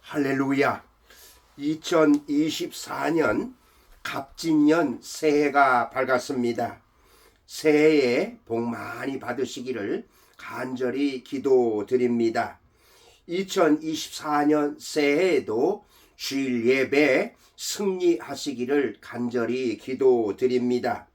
할렐루야. 2024년 갑진년 새해가 밝았습니다. 새해에 복 많이 받으시기를 간절히 기도드립니다. 2024년 새해에도 주일 예배 승리하시기를 간절히 기도드립니다.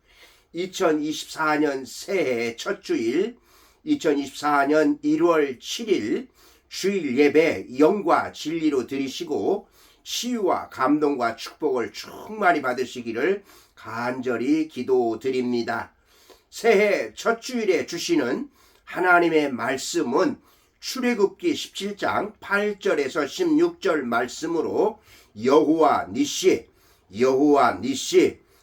2024년 새해 첫 주일 2024년 1월 7일 주일 예배 영과 진리로 드리시고 치유와 감동과 축복을 충만히 받으시기를 간절히 기도드립니다. 새해 첫 주일에 주시는 하나님의 말씀은 출애굽기 17장 8절에서 16절 말씀으로 여호와 니시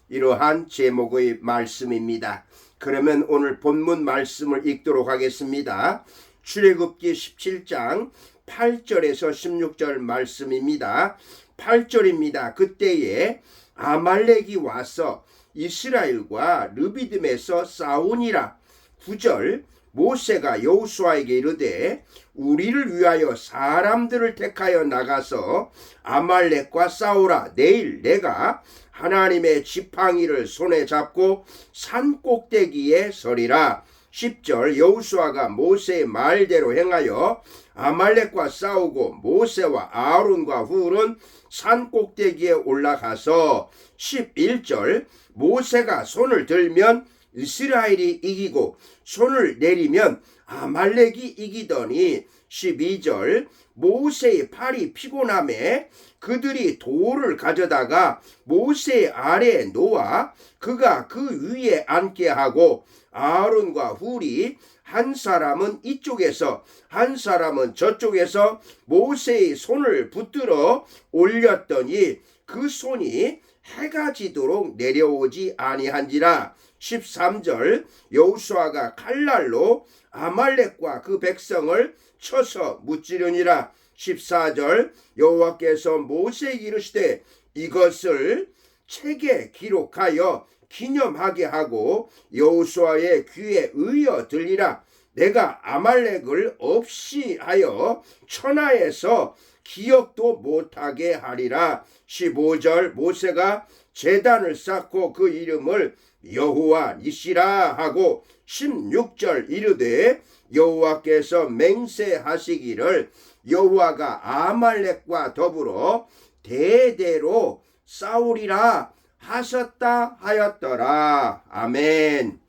이러한 제목의 말씀입니다. 그러면 오늘 본문 말씀을 읽도록 하겠습니다. 출애굽기 17장 8절에서 16절 말씀입니다. 8절입니다. 그때에 아말렉이 와서 이스라엘과 르비딤에서 싸우니라. 9절 모세가 여호수아에게 이르되 우리를 위하여 사람들을 택하여 나가서 아말렉과 싸우라. 내일 내가 하나님의 지팡이를 손에 잡고 산 꼭대기에 서리라. 10절 여호수아가 모세의 말대로 행하여 아말렉과 싸우고 모세와 아론과 훌은 산 꼭대기에 올라가서 11절 모세가 손을 들면 이스라엘이 이기고 손을 내리면 아말렉이 이기더니 12절 모세의 팔이 피곤함에 그들이 돌을 가져다가 모세 아래에 놓아 그가 그 위에 앉게 하고 아론과 훌이 한 사람은 이쪽에서 한 사람은 저쪽에서 모세의 손을 붙들어 올렸더니 그 손이 해가 지도록 내려오지 아니한지라. 13절 여호수아가 칼날로 아말렉과 그 백성을 쳐서 무찌르니라. 14절 여호와께서 모세에게 이르시되 이것을 책에 기록하여 기념하게 하고 여호수아의 귀에 의어 들리라. 내가 아말렉을 없이 하여 천하에서 기억도 못하게 하리라. 15절 모세가 제단을 쌓고 그 이름을 여호와 니시라 하고 16절 이르되 여호와께서 맹세하시기를 여호와가 아말렉과 더불어 대대로 싸우리라 하셨다 하였더라. 아멘.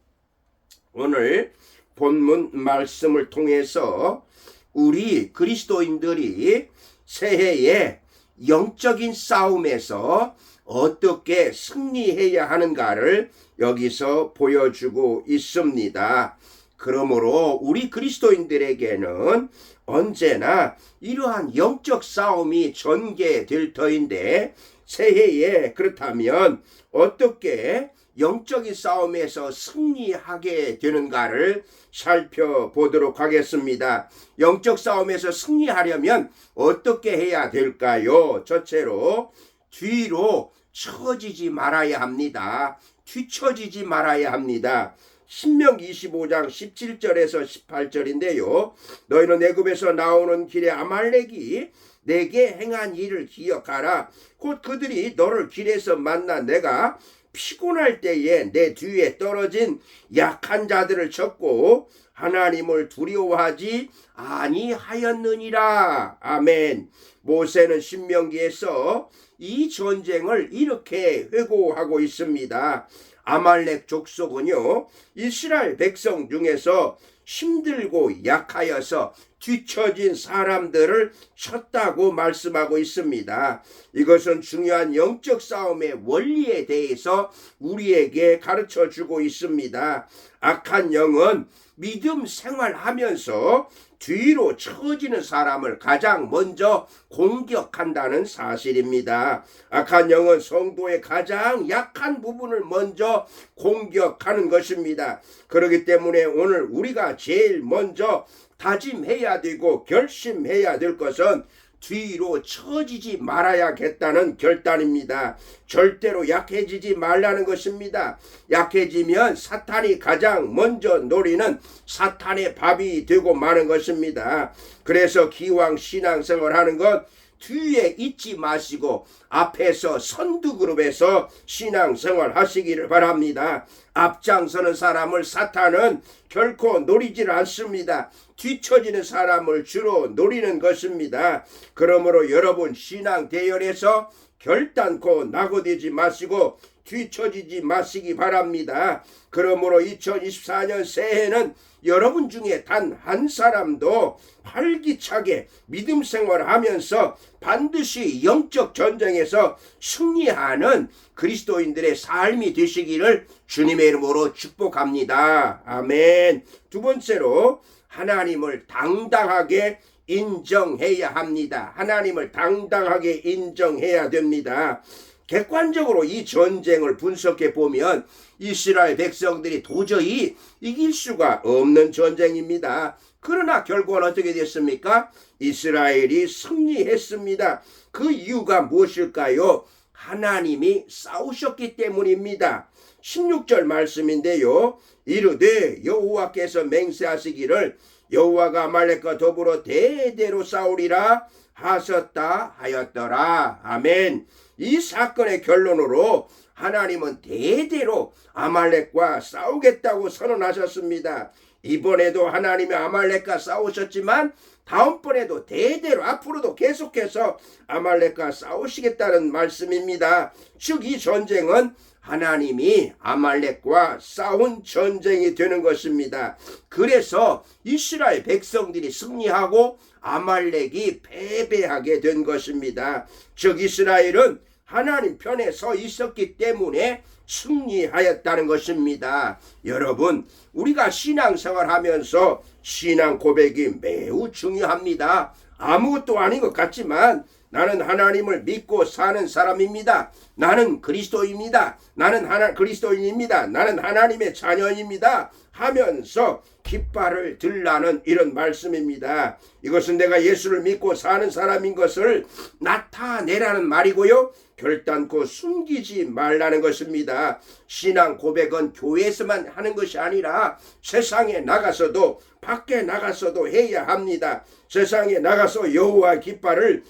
오늘 본문 말씀을 통해서 우리 그리스도인들이 새해에 영적인 싸움에서 어떻게 승리해야 하는가를 여기서 보여주고 있습니다. 그러므로 우리 그리스도인들에게는 언제나 이러한 영적 싸움이 전개될 터인데 새해에 그렇다면 어떻게 영적인 싸움에서 승리하게 되는가를 살펴보도록 하겠습니다. 영적 싸움에서 승리하려면 어떻게 해야 될까요? 첫째로 뒤로 처지지 말아야 합니다. 뒤처지지 말아야 합니다. 신명기 25장 17절에서 18절인데요. 너희는 애굽에서 나오는 길에 아말렉이 내게 행한 일을 기억하라. 곧 그들이 너를 길에서 만나 내가 피곤할 때에 내 뒤에 떨어진 약한 자들을 쳤고 하나님을 두려워하지 아니하였느니라. 아멘. 모세는 신명기에서 이 전쟁을 이렇게 회고하고 있습니다. 아말렉 족속은요 이스라엘 백성 중에서 힘들고 약하여서 뒤처진 사람들을 쳤다고 말씀하고 있습니다. 이것은 중요한 영적 싸움의 원리에 대해서 우리에게 가르쳐 주고 있습니다. 악한 영은 믿음 생활하면서 뒤로 처지는 사람을 가장 먼저 공격한다는 사실입니다. 악한 영은 성도의 가장 약한 부분을 먼저 공격하는 것입니다. 그렇기 때문에 오늘 우리가 제일 먼저 다짐해야 되고 결심해야 될 것은 뒤로 처지지 말아야겠다는 결단입니다. 절대로 약해지지 말라는 것입니다. 약해지면 사탄이 가장 먼저 노리는 사탄의 밥이 되고 마는 것입니다. 그래서 기왕 신앙생활 하는 것 뒤에 있지 마시고 앞에서 선두그룹에서 신앙생활 하시기를 바랍니다. 앞장서는 사람을 사탄은 결코 노리질 않습니다. 뒤처지는 사람을 주로 노리는 것입니다. 그러므로 여러분 신앙 대열에서 결단코 낙오되지 마시고 뒤처지지 마시기 바랍니다. 그러므로 2024년 새해는 여러분 중에 단 한 사람도 활기차게 믿음 생활하면서 반드시 영적 전쟁에서 승리하는 그리스도인들의 삶이 되시기를 주님의 이름으로 축복합니다. 아멘. 두 번째로 하나님을 당당하게 인정해야 합니다. 하나님을 당당하게 인정해야 됩니다. 객관적으로 이 전쟁을 분석해 보면 이스라엘 백성들이 도저히 이길 수가 없는 전쟁입니다. 그러나 결과는 어떻게 됐습니까? 이스라엘이 승리했습니다. 그 이유가 무엇일까요? 하나님이 싸우셨기 때문입니다. 16절 말씀인데요. 이르되 여호와께서 맹세하시기를 여호와가 아말렉과 더불어 대대로 싸우리라 하셨다 하였더라. 아멘. 이 사건의 결론으로 하나님은 대대로 아말렉과 싸우겠다고 선언하셨습니다. 이번에도 하나님이 아말렉과 싸우셨지만 다음번에도 대대로 앞으로도 계속해서 아말렉과 싸우시겠다는 말씀입니다. 즉 이 전쟁은 하나님이 아말렉과 싸운 전쟁이 되는 것입니다. 그래서 이스라엘 백성들이 승리하고 아말렉이 패배하게 된 것입니다. 즉 이스라엘은 하나님 편에 서 있었기 때문에 승리하였다는 것입니다. 여러분, 우리가 신앙생활하면서 신앙 고백이 매우 중요합니다. 아무것도 아닌 것 같지만 나는 하나님을 믿고 사는 사람입니다. 나는 그리스도입니다. 나는 그리스도인입니다. 나는 하나님의 자녀입니다. 하면서 깃발을 들라는 이런 말씀입니다. 이것은 내가 예수를 믿고 사는 사람인 것을 나타내라는 말이고요. 결단코 숨기지 말라는 것입니다. 신앙 고백은 교회에서만 하는 것이 아니라 세상에 나가서도 밖에 나가서도 해야 합니다. 세상에 나가서 여호와 깃발을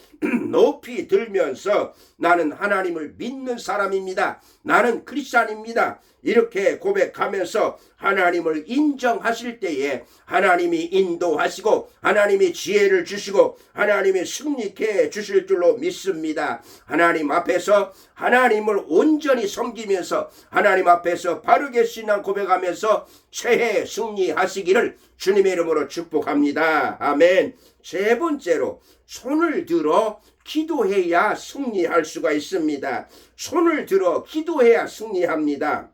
높이 들면서 나는 하나님을 믿는 사람입니다. 나는 크리스찬입니다. 이렇게 고백하면서 하나님을 인정하실 때에 하나님이 인도하시고 하나님이 지혜를 주시고 하나님이 승리케 주실 줄로 믿습니다. 하나님 앞에서 하나님을 온전히 섬기면서 하나님 앞에서 바르게 신앙 고백하면서 새해 승리하시기를 주님의 이름으로 축복합니다. 아멘. 세 번째로 손을 들어 기도해야 승리할 수가 있습니다. 손을 들어 기도해야 승리합니다.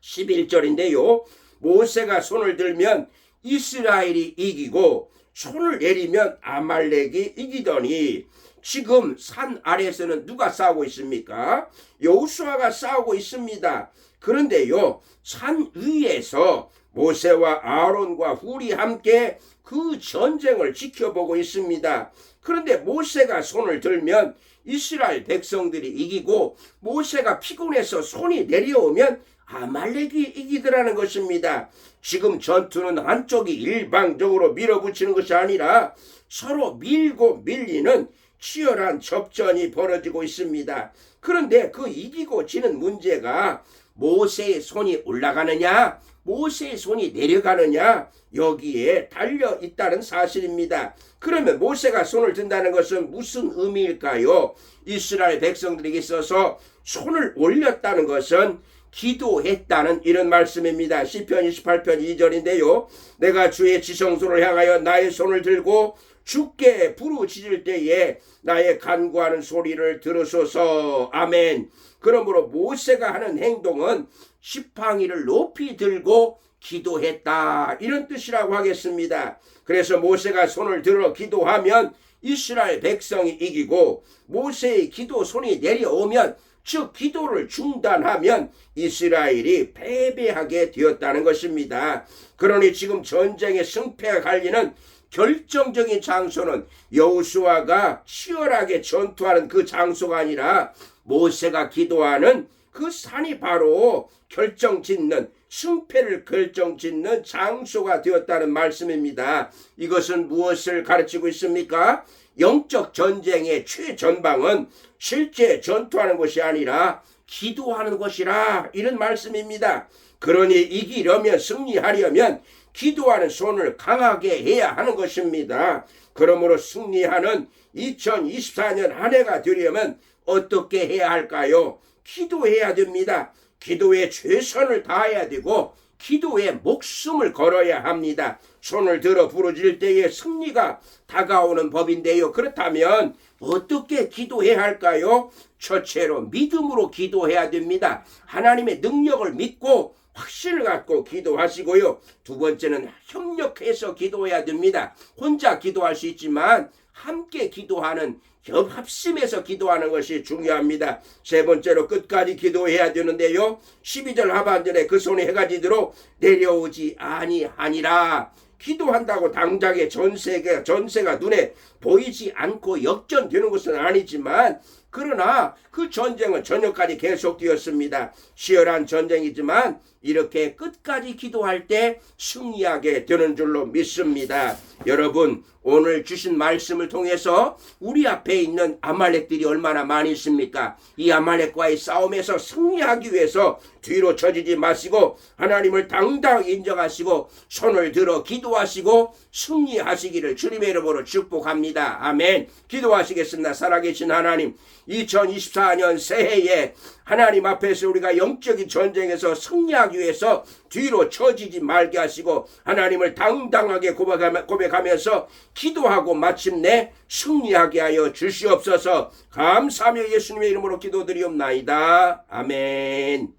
11절인데요. 모세가 손을 들면 이스라엘이 이기고 손을 내리면 아말렉이 이기더니 지금 산 아래에서는 누가 싸우고 있습니까? 여호수아가 싸우고 있습니다. 그런데요, 산 위에서 모세와 아론과 훌이 함께 그 전쟁을 지켜보고 있습니다. 그런데 모세가 손을 들면 이스라엘 백성들이 이기고 모세가 피곤해서 손이 내려오면 아말렉이 이기더라는 것입니다. 지금 전투는 한쪽이 일방적으로 밀어붙이는 것이 아니라 서로 밀고 밀리는 치열한 접전이 벌어지고 있습니다. 그런데 그 이기고 지는 문제가 모세의 손이 올라가느냐 모세의 손이 내려가느냐 여기에 달려 있다는 사실입니다. 그러면 모세가 손을 든다는 것은 무슨 의미일까요? 이스라엘 백성들에게 있어서 손을 올렸다는 것은 기도했다는 이런 말씀입니다. 시편 28편 2절인데요. 내가 주의 지성소를 향하여 나의 손을 들고 주께 부르짖을 때에 나의 간구하는 소리를 들으소서. 아멘. 그러므로 모세가 하는 행동은 지팡이를 높이 들고 기도했다 이런 뜻이라고 하겠습니다. 그래서 모세가 손을 들어 기도하면 이스라엘 백성이 이기고 모세의 기도 손이 내려오면 즉 기도를 중단하면 이스라엘이 패배하게 되었다는 것입니다. 그러니 지금 전쟁의 승패가 갈리는 결정적인 장소는 여호수아가 치열하게 전투하는 그 장소가 아니라 모세가 기도하는 그 산이 바로 결정짓는 승패를 결정짓는 장소가 되었다는 말씀입니다. 이것은 무엇을 가르치고 있습니까? 영적 전쟁의 최전방은 실제 전투하는 것이 아니라 기도하는 것이라, 이런 말씀입니다. 그러니 이기려면, 승리하려면 기도하는 손을 강하게 해야 하는 것입니다. 그러므로 승리하는 2024년 한 해가 되려면 어떻게 해야 할까요? 기도해야 됩니다. 기도에 최선을 다해야 되고 기도에 목숨을 걸어야 합니다. 손을 들어 부르짖을 때에 승리가 다가오는 법인데요. 그렇다면 어떻게 기도해야 할까요? 첫째로 믿음으로 기도해야 됩니다. 하나님의 능력을 믿고 확신을 갖고 기도하시고요. 두 번째는 협력해서 기도해야 됩니다. 혼자 기도할 수 있지만 함께 기도하는, 협심해서 기도하는 것이 중요합니다. 세 번째로 끝까지 기도해야 되는데요. 12절 하반절에 그 손이 해가 지도록 내려오지 아니하니라. 기도한다고 당장에 전세가 눈에 보이지 않고 역전되는 것은 아니지만, 그러나 그 전쟁은 저녁까지 계속되었습니다. 치열한 전쟁이지만 이렇게 끝까지 기도할 때 승리하게 되는 줄로 믿습니다. 여러분, 오늘 주신 말씀을 통해서 우리 앞에 있는 아말렉들이 얼마나 많이 있습니까? 이 아말렉과의 싸움에서 승리하기 위해서 뒤로 처지지 마시고 하나님을 당당히 인정하시고 손을 들어 기도하시고 승리하시기를 주님의 이름으로 축복합니다. 아멘. 기도하시겠습니다. 살아계신 하나님, 2024년 새해에 하나님 앞에서 우리가 영적인 전쟁에서 승리하기 위해서 뒤로 처지지 말게 하시고 하나님을 당당하게 고백하면서 기도하고 마침내 승리하게 하여 주시옵소서. 감사하며 예수님의 이름으로 기도드리옵나이다. 아멘.